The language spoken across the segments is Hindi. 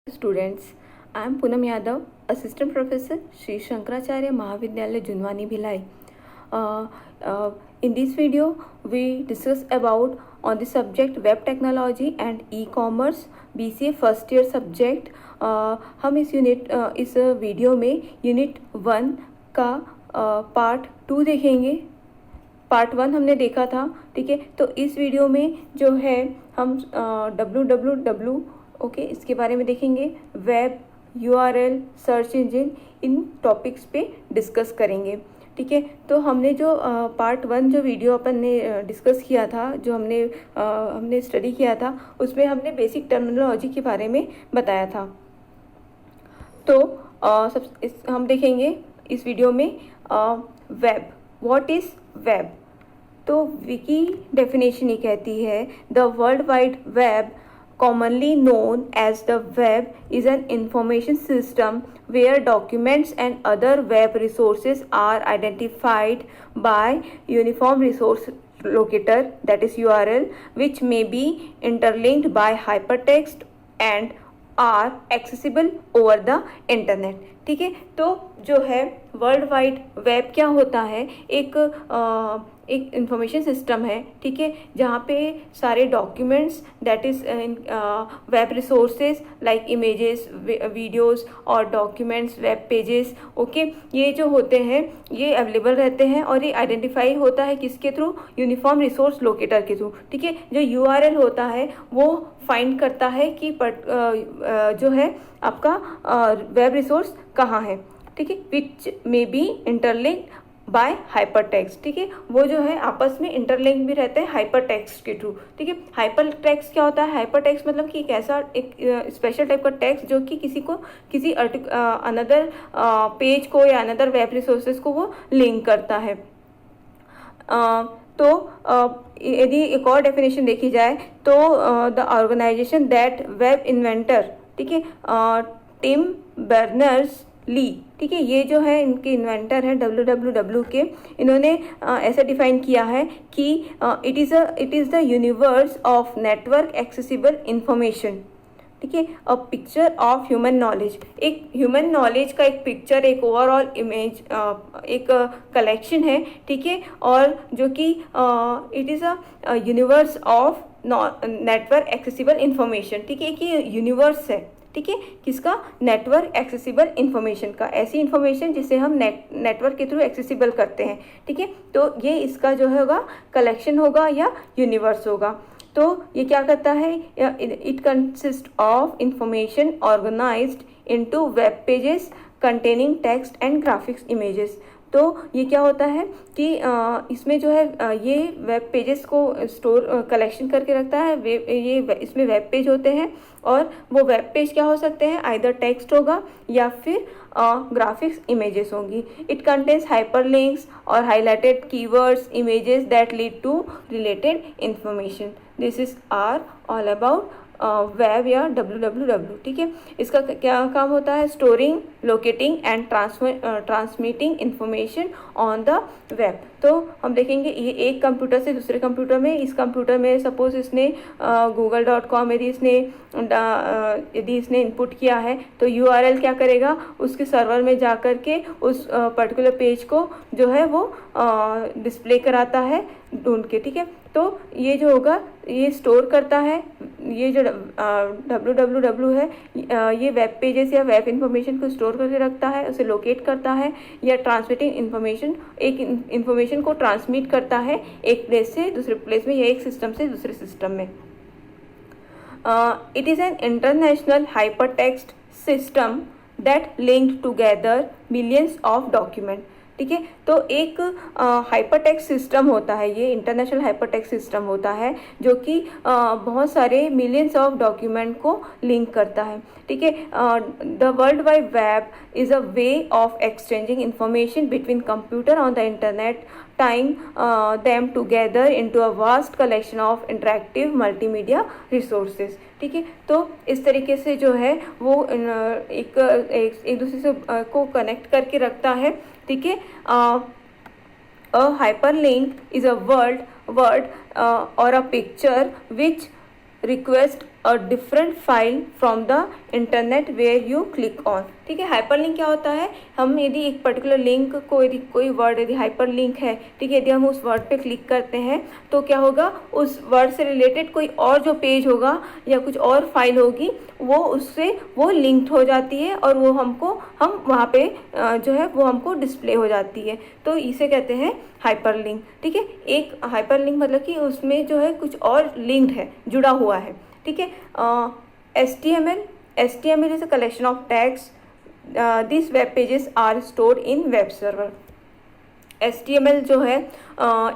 Students, I am Poonam Yadav, Assistant Professor, Sri Shankaracharya Mahavidyalaya, Junwani, Bhilai. In this video, we discuss about on the subject Web Technology and E-commerce, BCA first year subject. हम इस वीडियो में यूनिट 1 का पार्ट 2 देखेंगे. पार्ट 1 हमने देखा था, ठीक है. तो इस वीडियो में जो है हम www ओके इसके बारे में देखेंगे. वेब, URL, सर्च इंजन, इन टॉपिक्स पे डिस्कस करेंगे, ठीक है. तो हमने जो पार्ट 1 जो वीडियो अपन ने डिस्कस किया था, जो हमने स्टडी किया था, उसमें हमने बेसिक टर्मिनोलॉजी के बारे में बताया था. तो हम देखेंगे इस वीडियो में वेब. What is web? तो विकी डेफिनेशन ये कहती है, the world wide web, commonly known as the web, is an information system where documents and other web resources are identified by uniform resource locator, that is URL, which may be interlinked by hypertext and are accessible over the internet. ठीक है. तो जो है वर्ल्ड वाइड वेब क्या होता है? एक इंफॉर्मेशन सिस्टम है, ठीक है, जहाँ पे सारे documents, that is web resources like images, videos और डॉक्यूमेंट्स, वेब पेजेस, ओके, ये जो होते हैं ये अवेलेबल रहते हैं और ये आइडेंटिफाई होता है किसके थ्रू? यूनिफॉर्म रिसोर्स लोकेटर के थ्रू, ठीक है. जो URL होता है वो फाइंड करता है कि जो है आपका वेब रिसोर्स कहाँ है, ठीक है, which may be interlinked by hyper text, ठीक है. वो जो है आपस में इंटरलिंक भी रहते हैं हाइपर टेक्स्ट के थ्रू, ठीक है. हाइपर टेक्स्ट क्या होता है? हाइपर टेक्स्ट मतलब कि एक स्पेशल टाइप का टेक्स्ट जो कि किसी अनदर पेज को या अनदर वेब रिसोर्सेज को वो लिंक करता है. तो यदि एक और डेफिनेशन देखी जाए तो the organisation that web inventor, ठीक है, टिम बर्नर्स ली, ठीक है, ये जो है इनके इन्वेंटर हैं www के. इन्होंने ऐसा डिफाइन किया है कि it is the universe of network accessible information, ठीक है, a picture of human knowledge. एक ह्यूमन नॉलेज का एक पिक्चर, एक ओवरऑल इमेज, एक कलेक्शन है, ठीक है, और जो कि it is a universe of network accessible information, ठीक है. कि यूनिवर्स है, ठीक है, किसका? नेटवर्क एक्सेसिबल इंफॉर्मेशन का. ऐसी इंफॉर्मेशन जिसे हम नेटवर्क के थ्रू एक्सेसिबल करते हैं, ठीक है. तो ये इसका जो होगा कलेक्शन होगा या यूनिवर्स होगा. तो ये क्या करता है? It consist of information organised into web pages containing text and graphics images. तो ये क्या होता है कि इसमें जो है ये वेब पेजेस को कलेक्शन करके रखता है. इसमें वेब पेज होते हैं और वो वेब पेज क्या हो सकते हैं? आइदर टेक्स्ट होगा या फिर ग्राफिक्स इमेजेस होंगी. इट कंटेन्स हाइपरलिंक्स और highlighted keywords, images that lead to related information. This is are all about web या www, ठीक है. इसका क्या काम होता है? Storing, locating and transmitting information on the web. तो हम देखेंगे ये एक कंप्यूटर से दूसरे कंप्यूटर में, इस कंप्यूटर में सपोज इसने google.com यदि इसने इनपुट किया है तो URL क्या करेगा? उसके सर्वर में जा कर के उस पर्टिकुलर पेज को जो है वो डिस्प्ले कराता है ढूंढ के, ठीक है. तो ये जो होगा ये स्टोर करता है. ये जो www है ये वेब पेजेस या वेब इंफॉर्मेशन को स्टोर करके रखता है, उसे लोकेट करता है या ट्रांसमिटिंग इंफॉर्मेशन, एक इंफॉर्मेशन को ट्रांसमिट करता है एक प्लेस से दूसरे प्लेस में या एक सिस्टम से दूसरे सिस्टम में. It is an international hypertext system that linked together millions of document, ठीक है. तो एक हाइपरटेक्स्ट सिस्टम होता है, ये इंटरनेशनल हाइपरटेक्स्ट सिस्टम होता है जो कि बहुत सारे मिलियंस ऑफ डॉक्यूमेंट को लिंक करता है, ठीक है. The world wide web is a way of exchanging information between computer on the internet, tying them together into a vast collection of interactive multimedia resources, ठीक है. तो इस तरीके से जो है वो एक दूसरे से को कनेक्ट करके रखता है, ठीक है. A hyperlink is a word or a picture which request different file from the internet where you click on. ठीक है, हाइपरलिंक क्या होता है, हम यदि एक पर्टिकुलर लिंक को, यदि कोई वर्ड यदि हाइपरलिंक है, ठीक है, यदि हम उस वर्ड पे क्लिक करते हैं तो क्या होगा, उस वर्ड से रिलेटेड कोई और जो पेज होगा या कुछ और फाइल होगी वो उससे वो लिंक्ड हो जाती है और वो हम वहाँ पे जो है वो हमको डिस्प्ले हो जाती है, तो इसे कहते हैं हाइपरलिंक। ठीक है, एक हाइपरलिंक मतलब कि उसमें जो है कुछ और लिंक्ड है, जुड़ा हुआ है। ठीक है, HTML is a collection of tags, this web pages are stored in web server. HTML जो है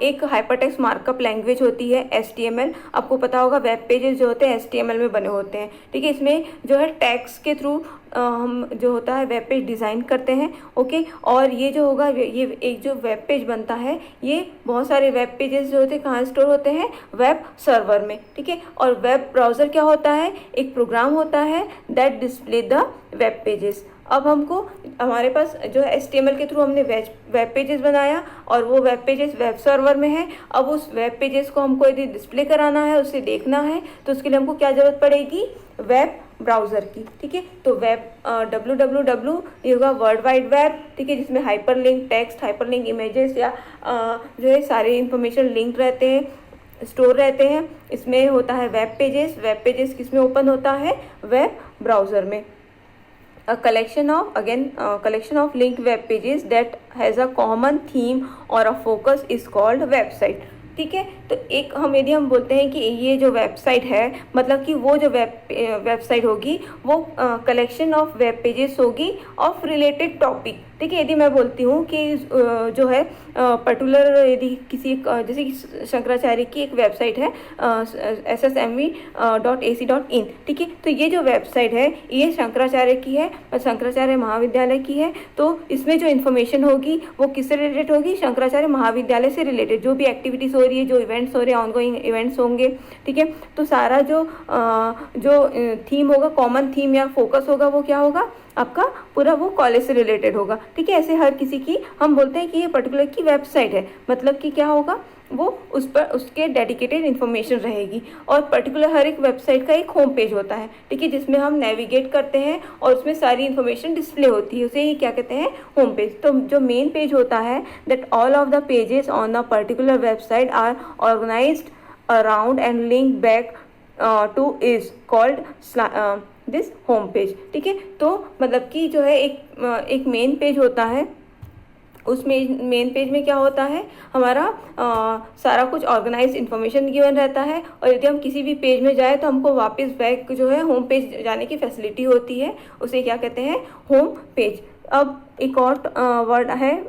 एक हाइपरटेक्स्ट मार्कअप लैंग्वेज होती है। HTML आपको पता होगा, वेब पेजेस जो होते हैं HTML में बने होते हैं। ठीक है, इसमें जो है टैग्स के थ्रू हम जो होता है वेब पेज डिज़ाइन करते हैं। ओके, और ये जो होगा, ये एक जो वेब पेज बनता है, ये बहुत सारे वेब पेजेस जो होते हैं कहाँ स्टोर होते हैं, वेब सर्वर में। ठीक है, और वेब ब्राउज़र क्या होता है, एक प्रोग्राम होता है that display the web pages. अब हमको हमारे पास जो है HTML के थ्रू हमने वेब पेजेस बनाया और वो वेब पेजेस वेब सर्वर में है। अब उस वेब पेजेस को हमको यदि डिस्प्ले कराना है, उसे देखना है, तो उसके लिए हमको क्या ज़रूरत पड़ेगी, वेब ब्राउज़र की। ठीक है, तो वेब www ये होगा वर्ल्ड वाइड वेब। ठीक है, जिसमें हाइपरलिंक टेक्स्ट, हाइपरलिंक इमेजेस या जो है सारे इंफॉर्मेशन लिंक रहते हैं, स्टोर रहते हैं। इसमें होता है वेब पेजेस किस में ओपन होता है, वेब ब्राउज़र में। A collection of linked web pages that has a common theme or a focus is called website। ठीक है, तो एक यदि हम बोलते हैं कि ये जो वेबसाइट है, मतलब कि वो जो वेबसाइट होगी वो कलेक्शन ऑफ वेब पेजेस होगी ऑफ रिलेटेड टॉपिक। ठीक है, यदि मैं बोलती हूँ कि जो है पर्टिकुलर यदि किसी जैसे कि शंकराचार्य की एक वेबसाइट है ssmv.ac.in। ठीक है, तो ये जो वेबसाइट है ये शंकराचार्य की है, शंकराचार्य महाविद्यालय की है। तो इसमें जो इन्फॉर्मेशन होगी वो किससे रिलेटेड होगी, शंकराचार्य महाविद्यालय से रिलेटेड। जो भी एक्टिविटीज़ हो रही है, जो इवेंट्स हो रहे हैं, ऑनगोइंग इवेंट्स होंगे। ठीक है, तो सारा जो थीम होगा, कॉमन थीम या फोकस होगा, वो क्या होगा, आपका पूरा वो कॉलेज से रिलेटेड होगा। ठीक है, ऐसे हर किसी की हम बोलते हैं कि ये पर्टिकुलर की वेबसाइट है, मतलब कि क्या होगा, वो उस पर उसके डेडिकेटेड इन्फॉर्मेशन रहेगी। और पर्टिकुलर हर एक वेबसाइट का एक होम पेज होता है। ठीक है, जिसमें हम नेविगेट करते हैं और उसमें सारी इन्फॉर्मेशन डिस्प्ले होती है, उसे ही क्या कहते हैं, होम पेज। तो जो मेन पेज होता है, that all of the pages on a particular website are organised around and link back to is called this home page. ठीक है, तो मतलब कि जो है एक मेन पेज होता है, उस मेन पेज में क्या होता है, हमारा सारा कुछ ऑर्गेनाइज इन्फॉर्मेशन गिवन रहता है। और यदि हम किसी भी पेज में जाए तो हमको वापस बैक जो है होम पेज जाने की फैसिलिटी होती है, उसे क्या कहते हैं, होम पेज। अब एक और वर्ड है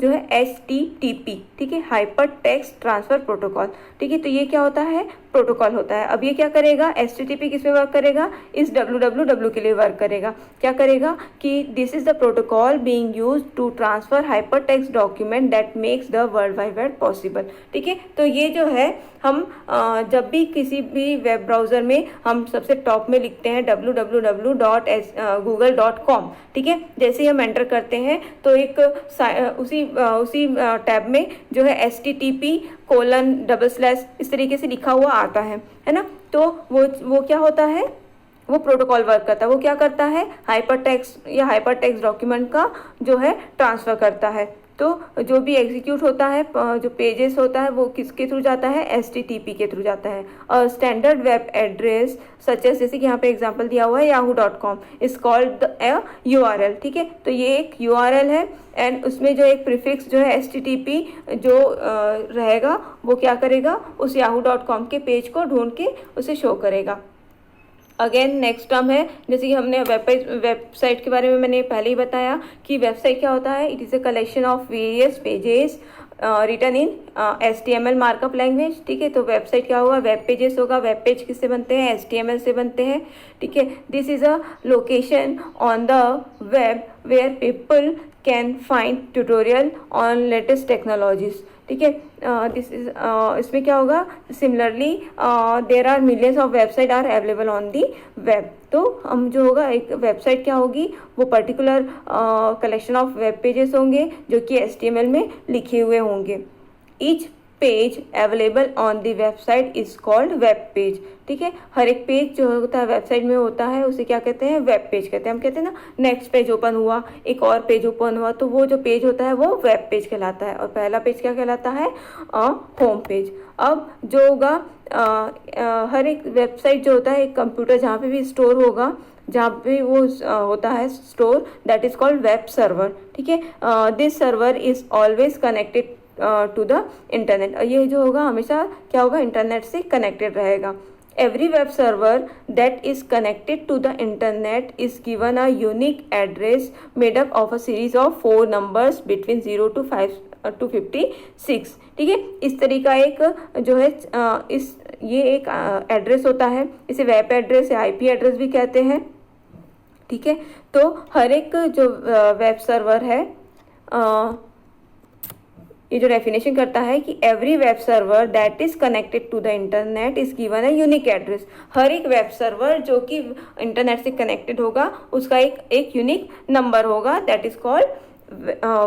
जो है HTTP। ठीक है, हाइपर टेक्स्ट ट्रांसफ़र प्रोटोकॉल। ठीक है, तो ये क्या होता है, प्रोटोकॉल होता है। अब ये क्या करेगा, HTTP किस में वर्क करेगा, इस www के लिए वर्क करेगा। क्या करेगा कि this is the protocol being used to transfer hyper text document that makes the world wide web possible. ठीक है, तो ये जो है हम जब भी किसी भी वेब ब्राउज़र में हम सबसे टॉप में लिखते हैं www.google.com। ठीक है, जैसे ही हम एंटर करते हैं तो एक उसी टैब में जो है http:// इस तरीके से लिखा हुआ आता है ना। तो वो क्या होता है, वो प्रोटोकॉल वर्क करता है। वो क्या करता है, हाइपर टेक्स्ट डॉक्यूमेंट का जो है ट्रांसफ़र करता है। तो जो भी एग्जीक्यूट होता है, जो पेजेस होता है, वो किसके थ्रू जाता है, HTTP के थ्रू जाता है। और standard web address such as, जैसे कि यहाँ पे एग्जांपल दिया हुआ है yahoo.com इज कॉल्ड URL। ठीक है, तो ये एक URL है एंड उसमें जो एक प्रीफिक्स जो है HTTP जो रहेगा वो क्या करेगा, उस yahoo.com के पेज को ढूंढ के उसे शो करेगा। अगेन नेक्स्ट टर्म है, जैसे कि हमने वेबसाइट के बारे में मैंने पहले ही बताया कि वेबसाइट क्या होता है, it is a collection of various pages written in HTML markup language. ठीक है, तो वेबसाइट क्या होगा, वेब पेजेस होगा। वेब पेज किससे बनते हैं, HTML से बनते हैं। ठीक है, this is a location on the web where people can find tutorial on latest technologies. ठीक है, दिस इज इसमें क्या होगा, similarly there are millions of website are available on the web. तो हम जो होगा, एक वेबसाइट क्या होगी, वो particular collection of web pages होंगे जो कि HTML में लिखे हुए होंगे। Each page available on the website is called web page. ठीक है, हर एक पेज जो होता है वेबसाइट में होता है उसे क्या कहते हैं, वेब पेज कहते हैं। हम कहते हैं ना नेक्स्ट पेज ओपन हुआ, एक और पेज ओपन हुआ, तो वो जो पेज होता है वो वेब पेज कहलाता है। और पहला पेज क्या कहलाता है, होम पेज। अब जो होगा हर एक वेबसाइट जो होता है एक कंप्यूटर जहाँ पे भी स्टोर होगा, जहाँ पे वो होता है store, that is called web server. ठीक है, this server is always connected to the internet. और ये जो होगा हमेशा क्या होगा, इंटरनेट से कनेक्टेड रहेगा। Every web server that is connected to the internet is given a unique address made up of a series of 4 numbers between 0 to 5 to 56। ठीक है, इस तरीका एक जो है इस ये एक एड्रेस होता है, इसे वेब एड्रेस या आईपी एड्रेस भी कहते हैं। ठीक है, तो हर एक जो वेब सर्वर है ये जो डेफिनेशन करता है कि every web server that is connected to the internet is given a unique address. हर एक वेब सर्वर जो कि इंटरनेट से कनेक्टेड होगा उसका एक यूनिक नंबर होगा, that is called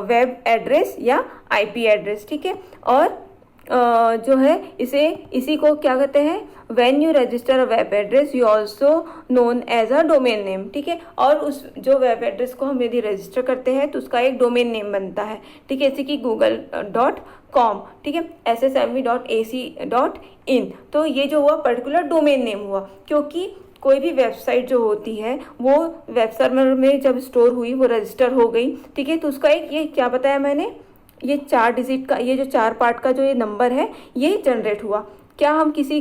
web address या आईपी एड्रेस। ठीक है, और जो है इसी को क्या कहते हैं, when you register a web address you also known as a domain name. ठीक है, और उस जो वेब एड्रेस को हम यदि रजिस्टर करते हैं तो उसका एक डोमेन नेम बनता है। ठीक है, जैसे कि google.com, ठीक है, ssme.ac.in। तो ये जो हुआ पर्टिकुलर डोमेन नेम हुआ, क्योंकि कोई भी वेबसाइट जो होती है वो वेब सर्वर में जब स्टोर हुई, वो रजिस्टर हो गई। ठीक है, तो उसका एक ये क्या बताया मैंने, ये 4 डिजिट का, ये जो 4 पार्ट का जो ये नंबर है ये जनरेट हुआ। क्या हम किसी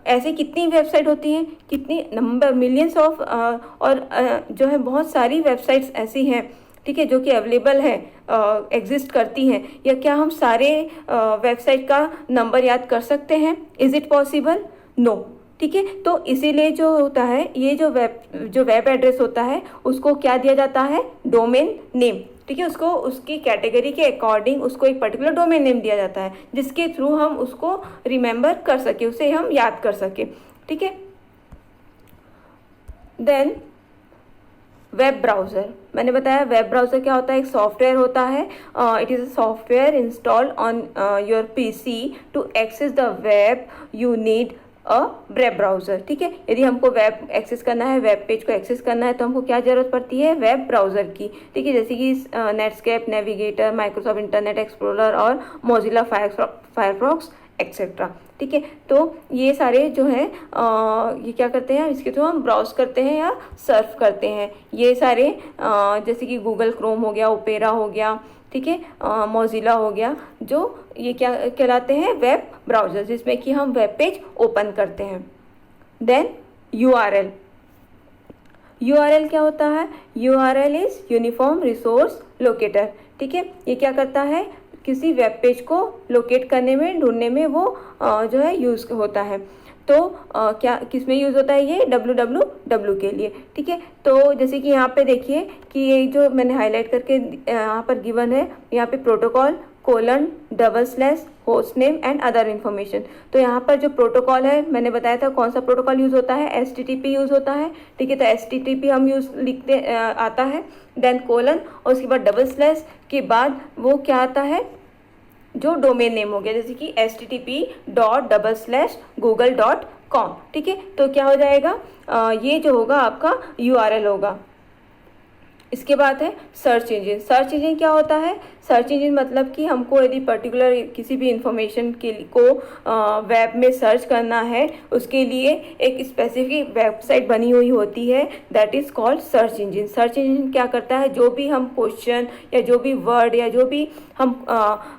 ऐसे कितनी वेबसाइट होती हैं, कितनी नंबर मिलियंस ऑफ और जो है बहुत सारी वेबसाइट्स ऐसी हैं, ठीक है, जो कि अवेलेबल है, एग्जिस्ट करती हैं। या क्या हम सारे वेबसाइट का नंबर याद कर सकते हैं, इज़ इट पॉसिबल, नो। ठीक है, तो इसीलिए जो होता है ये जो वेब एड्रेस होता है उसको क्या दिया जाता है, डोमेन नेम। ठीक है, उसको उसकी कैटेगरी के अकॉर्डिंग उसको एक पर्टिकुलर डोमेन नेम दिया जाता है, जिसके थ्रू हम उसको रिमेंबर कर सके, उसे हम याद कर सके। ठीक है, देन वेब ब्राउज़र, मैंने बताया वेब ब्राउज़र क्या होता है, एक सॉफ्टवेयर होता है। It is a software installed on your PC to access the web, you need a web browser. ठीक है, यदि हमको वेब एक्सेस करना है, वेब पेज को एक्सेस करना है, तो हमको क्या ज़रूरत पड़ती है, वेब ब्राउज़र की। ठीक है, जैसे कि Netscape, navigator, Microsoft internet explorer और मोजिला फायरफॉक्स एक्सेट्रा। ठीक है, तो ये सारे जो हैं ये क्या करते हैं, इसके थ्रू हम ब्राउज करते हैं या सर्फ करते हैं। ये सारे जैसे कि गूगल क्रोम हो गया, ओपेरा हो गया, ठीक है, मोजिला हो गया, जो ये क्या कहलाते हैं, वेब ब्राउज़र, जिसमें कि हम वेब पेज ओपन करते हैं। देन यूआरएल, यूआरएल क्या होता है, URL is uniform resource locator. ठीक है, ये क्या करता है, किसी वेब पेज को लोकेट करने में, ढूंढने में वो जो है यूज़ होता है। तो क्या किस में यूज़ होता है, ये www के लिए। ठीक है, तो जैसे कि यहाँ पे देखिए कि ये जो मैंने हाईलाइट करके यहाँ पर गिवन है, यहाँ पे protocol :/ host name and other information. तो यहाँ पर जो प्रोटोकॉल है मैंने बताया था कौन सा प्रोटोकॉल यूज़ होता है, HTTP यूज़ होता है। ठीक है, तो HTTP हम लिखते आता है, देन कोलन और उसके बाद / के बाद वो क्या आता है, जो डोमेन नेम हो गया, जैसे कि http://google.com। ठीक है, तो क्या हो जाएगा, ये जो होगा आपका URL होगा। इसके बाद है सर्च इंजन। सर्च इंजन क्या होता है, सर्च इंजन मतलब कि हमको यदि पर्टिकुलर किसी भी इंफॉर्मेशन को वेब में सर्च करना है, उसके लिए एक स्पेसिफिक वेबसाइट बनी हुई होती है, that is called search engine. Search engine क्या करता है, जो भी हम क्वेश्चन या जो भी वर्ड या जो भी हम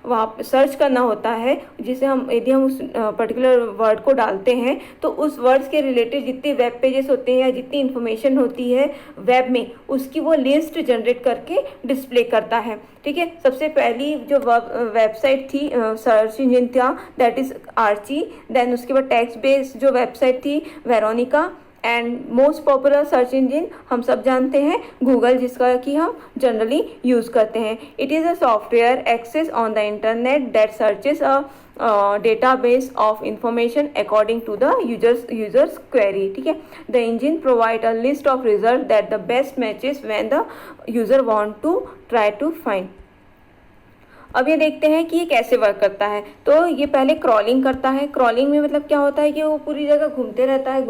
वहाँ सर्च करना होता है, जिसे हम यदि हम उस पर्टिकुलर वर्ड को डालते हैं तो उस वर्ड्स के रिलेटेड जितने वेब पेजेस होते हैं या जितनी इन्फॉर्मेशन होती है वेब में, उसकी वो लिस्ट जनरेट करके डिस्प्ले करता है। ठीक है, सबसे पहली जो वेबसाइट थी सर्च इंजन था, दैट इज़ आर्ची। देन उसके बाद टेक्स्ट बेस्ड जो वेबसाइट थी Veronica, and most popular search engine हम सब जानते हैं गूगल, जिसका कि हम जनरली यूज़ करते हैं। It is a software access on the internet that searches a database of information according to the user's query। ठीक है, the engine provide a list of results that the best matches when the user want to try to find। अब ये देखते हैं कि ये कैसे वर्क करता है। तो ये पहले क्रॉलिंग करता है। क्रॉलिंग में मतलब क्या होता है कि वो पूरी जगह घूमते रहता है,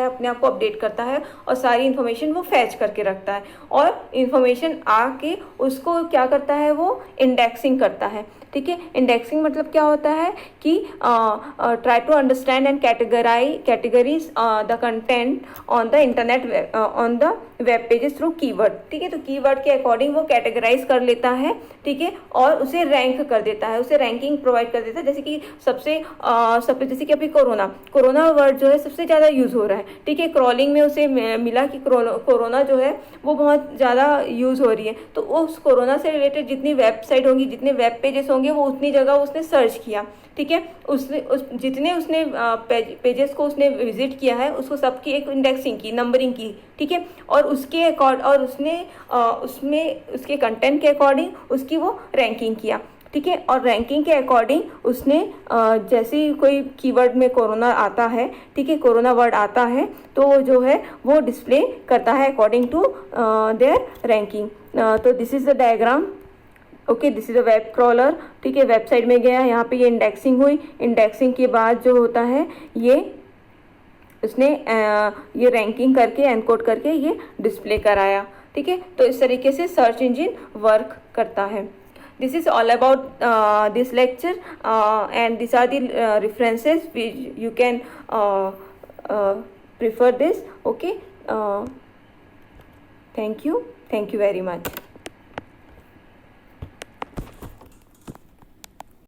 अपने आप को अपडेट करता है और सारी इन्फॉर्मेशन वो फैच करके रखता है और इन्फॉर्मेशन आके उसको क्या करता है, वो इंडेक्सिंग करता है। ठीक है, इंडेक्सिंग मतलब क्या होता है कि try to understand and categories the content on the internet on the web pages through keyword. ठीक है, तो कीवर्ड के अकॉर्डिंग वो कैटेगराइज कर लेता है। ठीक है, और उसे रैंक कर देता है, उसे रैंकिंग प्रोवाइड कर देता है। जैसे कि जैसे कि अभी कोरोना वर्ड जो है सबसे ज़्यादा यूज़ हो रहा है। ठीक है, क्रॉलिंग में उसे मिला कि कोरोना जो है वो बहुत ज़्यादा यूज़ हो रही है, तो उस कोरोना से रिलेटेड जितनी वेबसाइट होंगी, जितने वेब पेजेस होंगे, वो उतनी जगह उसने सर्च किया। ठीक है, जितने उसने पेजेस को उसने विजिट किया है, उसको सबकी एक इंडेक्सिंग की, नंबरिंग की। ठीक है, और उसमें उसके कंटेंट के अकॉर्डिंग उसकी वो रैंकिंग किया। ठीक है, और रैंकिंग के अकॉर्डिंग उसने जैसे ही कोई कीवर्ड में कोरोना आता है, ठीक है, कोरोना वर्ड आता है, तो जो है वो डिस्प्ले करता है अकॉर्डिंग टू देयर रैंकिंग। तो this is the diagram. Okay, this is a web crawler. ठीक है, वेबसाइट में गया, यहाँ पे ये इंडेक्सिंग हुई। इंडेक्सिंग के बाद जो होता है, ये उसने ये रैंकिंग करके एनकोड करके ये डिस्प्ले कराया। ठीक है, तो इस तरीके से सर्च इंजन वर्क करता है। This is all about this lecture, and these are the references which you can prefer this. Okay, thank you very much.